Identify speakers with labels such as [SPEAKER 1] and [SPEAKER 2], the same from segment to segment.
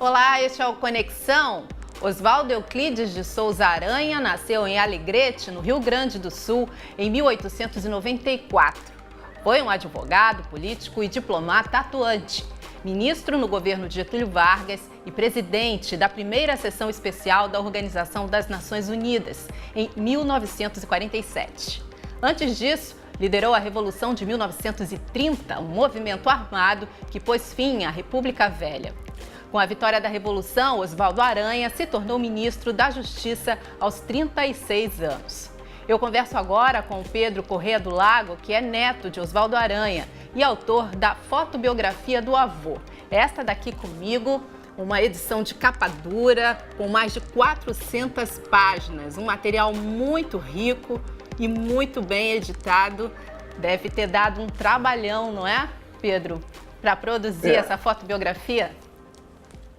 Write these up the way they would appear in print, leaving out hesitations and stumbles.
[SPEAKER 1] Olá, este é o Conexão. Oswaldo Euclides de Souza Aranha nasceu em Alegrete, no Rio Grande do Sul, em 1894. Foi um advogado, político e diplomata atuante, ministro no governo de Getúlio Vargas e presidente da primeira sessão especial da Organização das Nações Unidas, em 1947. Antes disso, liderou a Revolução de 1930, um movimento armado que pôs fim à República Velha. Com a vitória da Revolução, Oswaldo Aranha se tornou ministro da Justiça aos 36 anos. Eu converso agora com Pedro Corrêa do Lago, que é neto de Oswaldo Aranha e autor da fotobiografia do avô. Esta daqui comigo, uma edição de capa dura, com mais de 400 páginas, um material muito rico e muito bem editado. Deve ter dado um trabalhão, não é, Pedro, para produzir essa fotobiografia?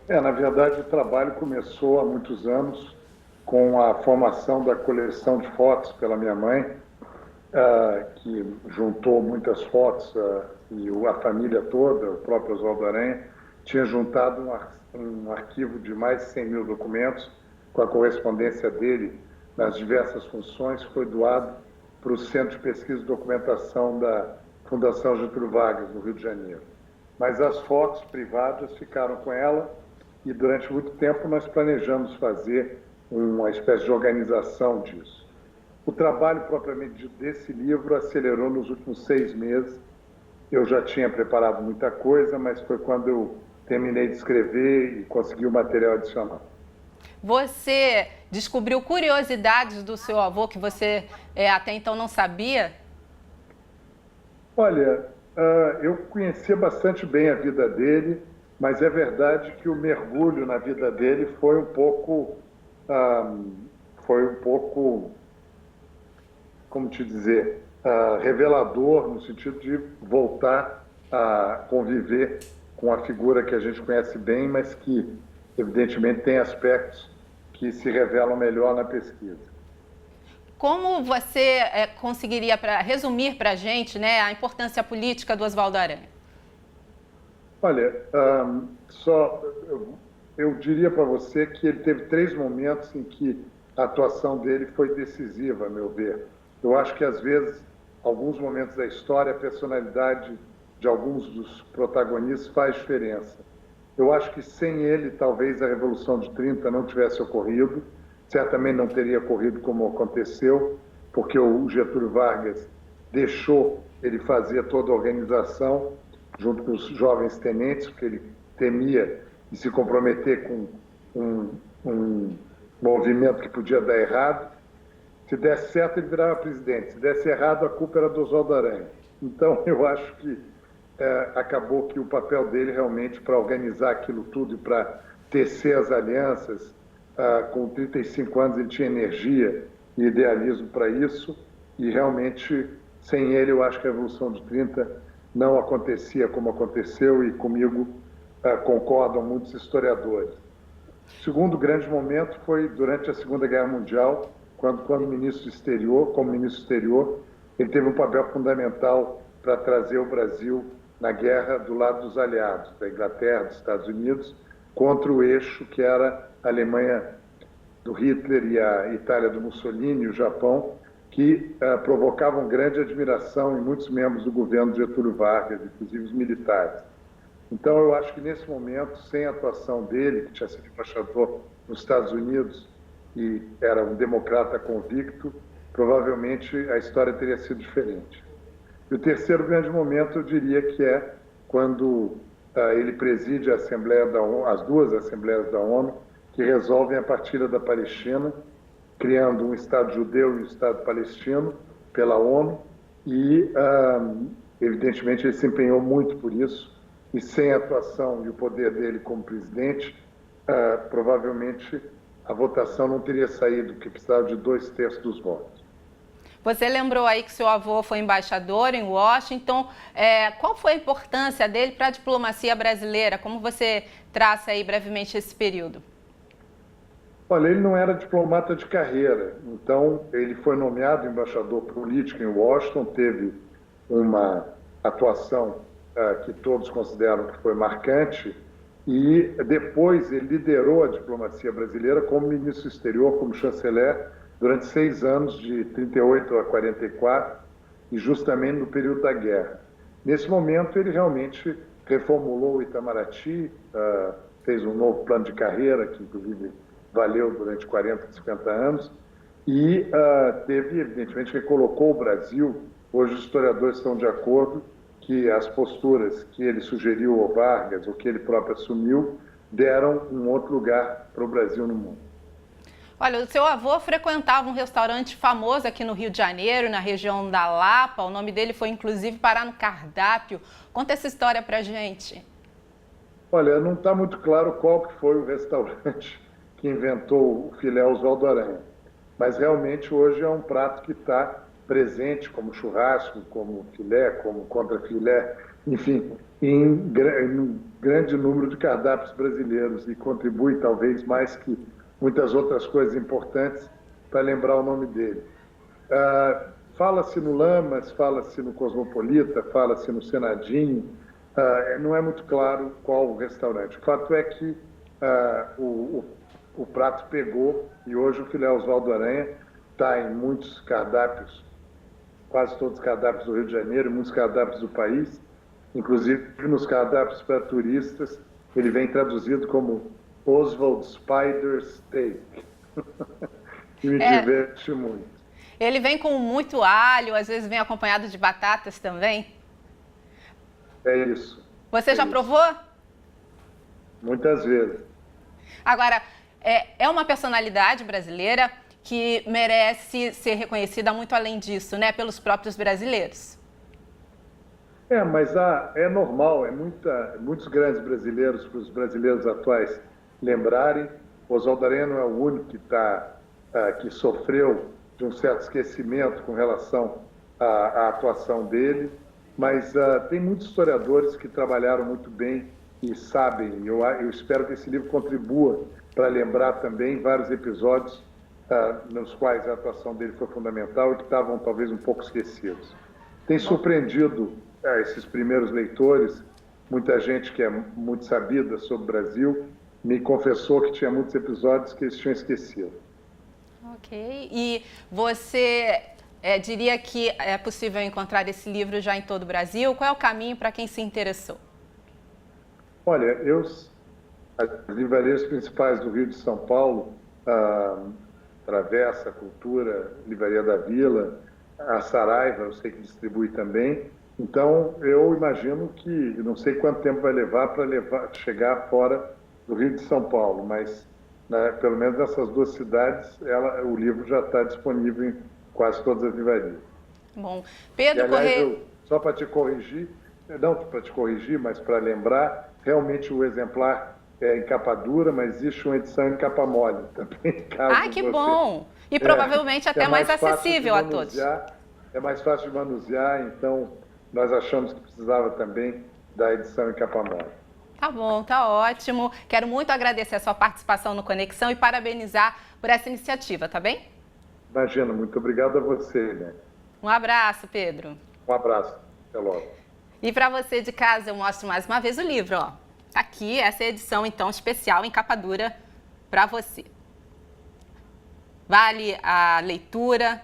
[SPEAKER 2] Na verdade, o trabalho começou há muitos anos com a formação da coleção de fotos pela minha mãe, que juntou muitas fotos, e a família toda, o próprio Oswaldo Aranha, tinha juntado um arquivo de mais de 100 mil documentos com a correspondência dele nas diversas funções, foi doado para o Centro de Pesquisa e Documentação da Fundação Getúlio Vargas, no Rio de Janeiro. Mas as fotos privadas ficaram com ela e durante muito tempo nós planejamos fazer uma espécie de organização disso. O trabalho propriamente dito desse livro acelerou nos últimos 6 meses. Eu já tinha preparado muita coisa, mas foi quando eu terminei de escrever e consegui o material adicional.
[SPEAKER 1] Você descobriu curiosidades do seu avô que você até então não sabia?
[SPEAKER 2] Olha, eu conhecia bastante bem a vida dele, mas é verdade que o mergulho na vida dele foi um pouco, como te dizer, revelador, no sentido de voltar a conviver com a figura que a gente conhece bem, mas que, evidentemente, tem aspectos que se revelam melhor na pesquisa.
[SPEAKER 1] Como você conseguiria resumir para a gente, né, a importância política do Oswaldo Aranha?
[SPEAKER 2] Olha, eu diria para você que ele teve 3 momentos em que a atuação dele foi decisiva, a meu ver. Eu acho que, às vezes, alguns momentos da história, a personalidade de alguns dos protagonistas faz diferença. Eu acho que sem ele, talvez a Revolução de 30 não tivesse ocorrido, certamente não teria ocorrido como aconteceu, porque o Getúlio Vargas deixou ele fazer toda a organização, junto com os jovens tenentes, porque ele temia de se comprometer com um movimento que podia dar errado. Se desse certo, ele virava presidente. Se desse errado, a culpa era do Oswaldo Aranha. Então, eu acho que acabou que o papel dele realmente para organizar aquilo tudo e para tecer as alianças, com 35 anos ele tinha energia e idealismo para isso, e realmente, sem ele, eu acho que a Revolução de 30 não acontecia como aconteceu, e comigo concordam muitos historiadores. O segundo grande momento foi durante a Segunda Guerra Mundial, quando como ministro exterior, ele teve um papel fundamental para trazer o Brasil na guerra do lado dos aliados, da Inglaterra, dos Estados Unidos, contra o eixo que era a Alemanha do Hitler e a Itália do Mussolini e o Japão, que provocavam grande admiração em muitos membros do governo de Getúlio Vargas, inclusive os militares. Então, eu acho que nesse momento, sem a atuação dele, que tinha sido embaixador nos Estados Unidos e era um democrata convicto, provavelmente a história teria sido diferente. E o terceiro grande momento, eu diria que é quando ele preside a Assembleia da ONU, as 2 Assembleias da ONU, que resolvem a partilha da Palestina, criando um Estado judeu e um Estado palestino pela ONU, e, evidentemente, ele se empenhou muito por isso, e sem a atuação e o poder dele como presidente, provavelmente a votação não teria saído, porque precisava de 2/3 dos votos.
[SPEAKER 1] Você lembrou aí que seu avô foi embaixador em Washington. Qual foi a importância dele para a diplomacia brasileira? Como você traça aí brevemente esse período?
[SPEAKER 2] Olha, ele não era diplomata de carreira, então ele foi nomeado embaixador político em Washington, teve uma atuação que todos consideram que foi marcante, e depois ele liderou a diplomacia brasileira como ministro do exterior, como chanceler, durante 6 anos, de 38 a 44, e justamente no período da guerra. Nesse momento, ele realmente reformulou o Itamaraty, fez um novo plano de carreira, que inclusive valeu durante 40, 50 anos, e teve, evidentemente, recolocou o Brasil. Hoje os historiadores estão de acordo que as posturas que ele sugeriu ao Vargas, ou que ele próprio assumiu, deram um outro lugar para o Brasil no mundo.
[SPEAKER 1] Olha, o seu avô frequentava um restaurante famoso aqui no Rio de Janeiro, na região da Lapa. O nome dele foi, inclusive, parar no cardápio. Conta essa história pra gente.
[SPEAKER 2] Olha, não está muito claro qual que foi o restaurante que inventou o filé Oswaldo Aranha. Mas, realmente, hoje é um prato que está presente como churrasco, como filé, como contrafilé, enfim, em grande número de cardápios brasileiros, e contribui, talvez, mais que muitas outras coisas importantes para lembrar o nome dele. Fala-se no Lamas, fala-se no Cosmopolita, fala-se no Senadinho, não é muito claro qual o restaurante. O fato é que o prato pegou, e hoje o filé Oswaldo Aranha está em muitos cardápios, quase todos os cardápios do Rio de Janeiro, muitos cardápios do país, inclusive nos cardápios para turistas, ele vem traduzido como Oswald Spider Steak. E me diverte muito.
[SPEAKER 1] Ele vem com muito alho, às vezes vem acompanhado de batatas também.
[SPEAKER 2] É isso.
[SPEAKER 1] Você já provou?
[SPEAKER 2] Muitas vezes.
[SPEAKER 1] Agora, é uma personalidade brasileira que merece ser reconhecida muito além disso, né, pelos próprios brasileiros.
[SPEAKER 2] Mas é normal, muitos grandes brasileiros, para os brasileiros atuais lembrarem. Oswaldo Aranha não é o único que sofreu de um certo esquecimento com relação à atuação dele, mas tem muitos historiadores que trabalharam muito bem e sabem. Eu espero que esse livro contribua para lembrar também vários episódios nos quais a atuação dele foi fundamental e que estavam talvez um pouco esquecidos. Tem surpreendido esses primeiros leitores, muita gente que é muito sabida sobre o Brasil, me confessou que tinha muitos episódios que eles tinham esquecido.
[SPEAKER 1] Ok. E você diria que é possível encontrar esse livro já em todo o Brasil? Qual é o caminho para quem se interessou?
[SPEAKER 2] Olha, as livrarias principais do Rio de São Paulo, Travessa, Cultura, Livraria da Vila, a Saraiva, eu sei que distribui também. Então, eu imagino que, não sei quanto tempo vai levar para chegar fora do Rio de São Paulo, mas pelo menos nessas duas cidades, o livro já está disponível em quase todas as livrarias.
[SPEAKER 1] Bom, Pedro
[SPEAKER 2] Correia... Só para te corrigir, não para te corrigir, mas para lembrar, realmente o exemplar é em capa dura, mas existe uma edição em capa mole também.
[SPEAKER 1] Que bom! E provavelmente até mais acessível a todos.
[SPEAKER 2] É mais fácil de manusear, então nós achamos que precisava também da edição em capa mole.
[SPEAKER 1] Tá bom, tá ótimo. Quero muito agradecer a sua participação no Conexão e parabenizar por essa iniciativa, tá bem?
[SPEAKER 2] Imagina, muito obrigado a você, né?
[SPEAKER 1] Um abraço, Pedro.
[SPEAKER 2] Um abraço, até logo.
[SPEAKER 1] E para você de casa, eu mostro mais uma vez o livro, ó. Tá aqui, essa é a edição, então, especial em capa dura para você. Vale a leitura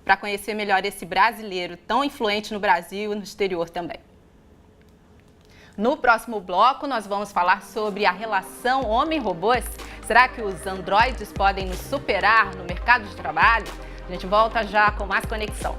[SPEAKER 1] para conhecer melhor esse brasileiro tão influente no Brasil e no exterior também. No próximo bloco, nós vamos falar sobre a relação homem-robôs. Será que os androides podem nos superar no mercado de trabalho? A gente volta já com mais Conexão.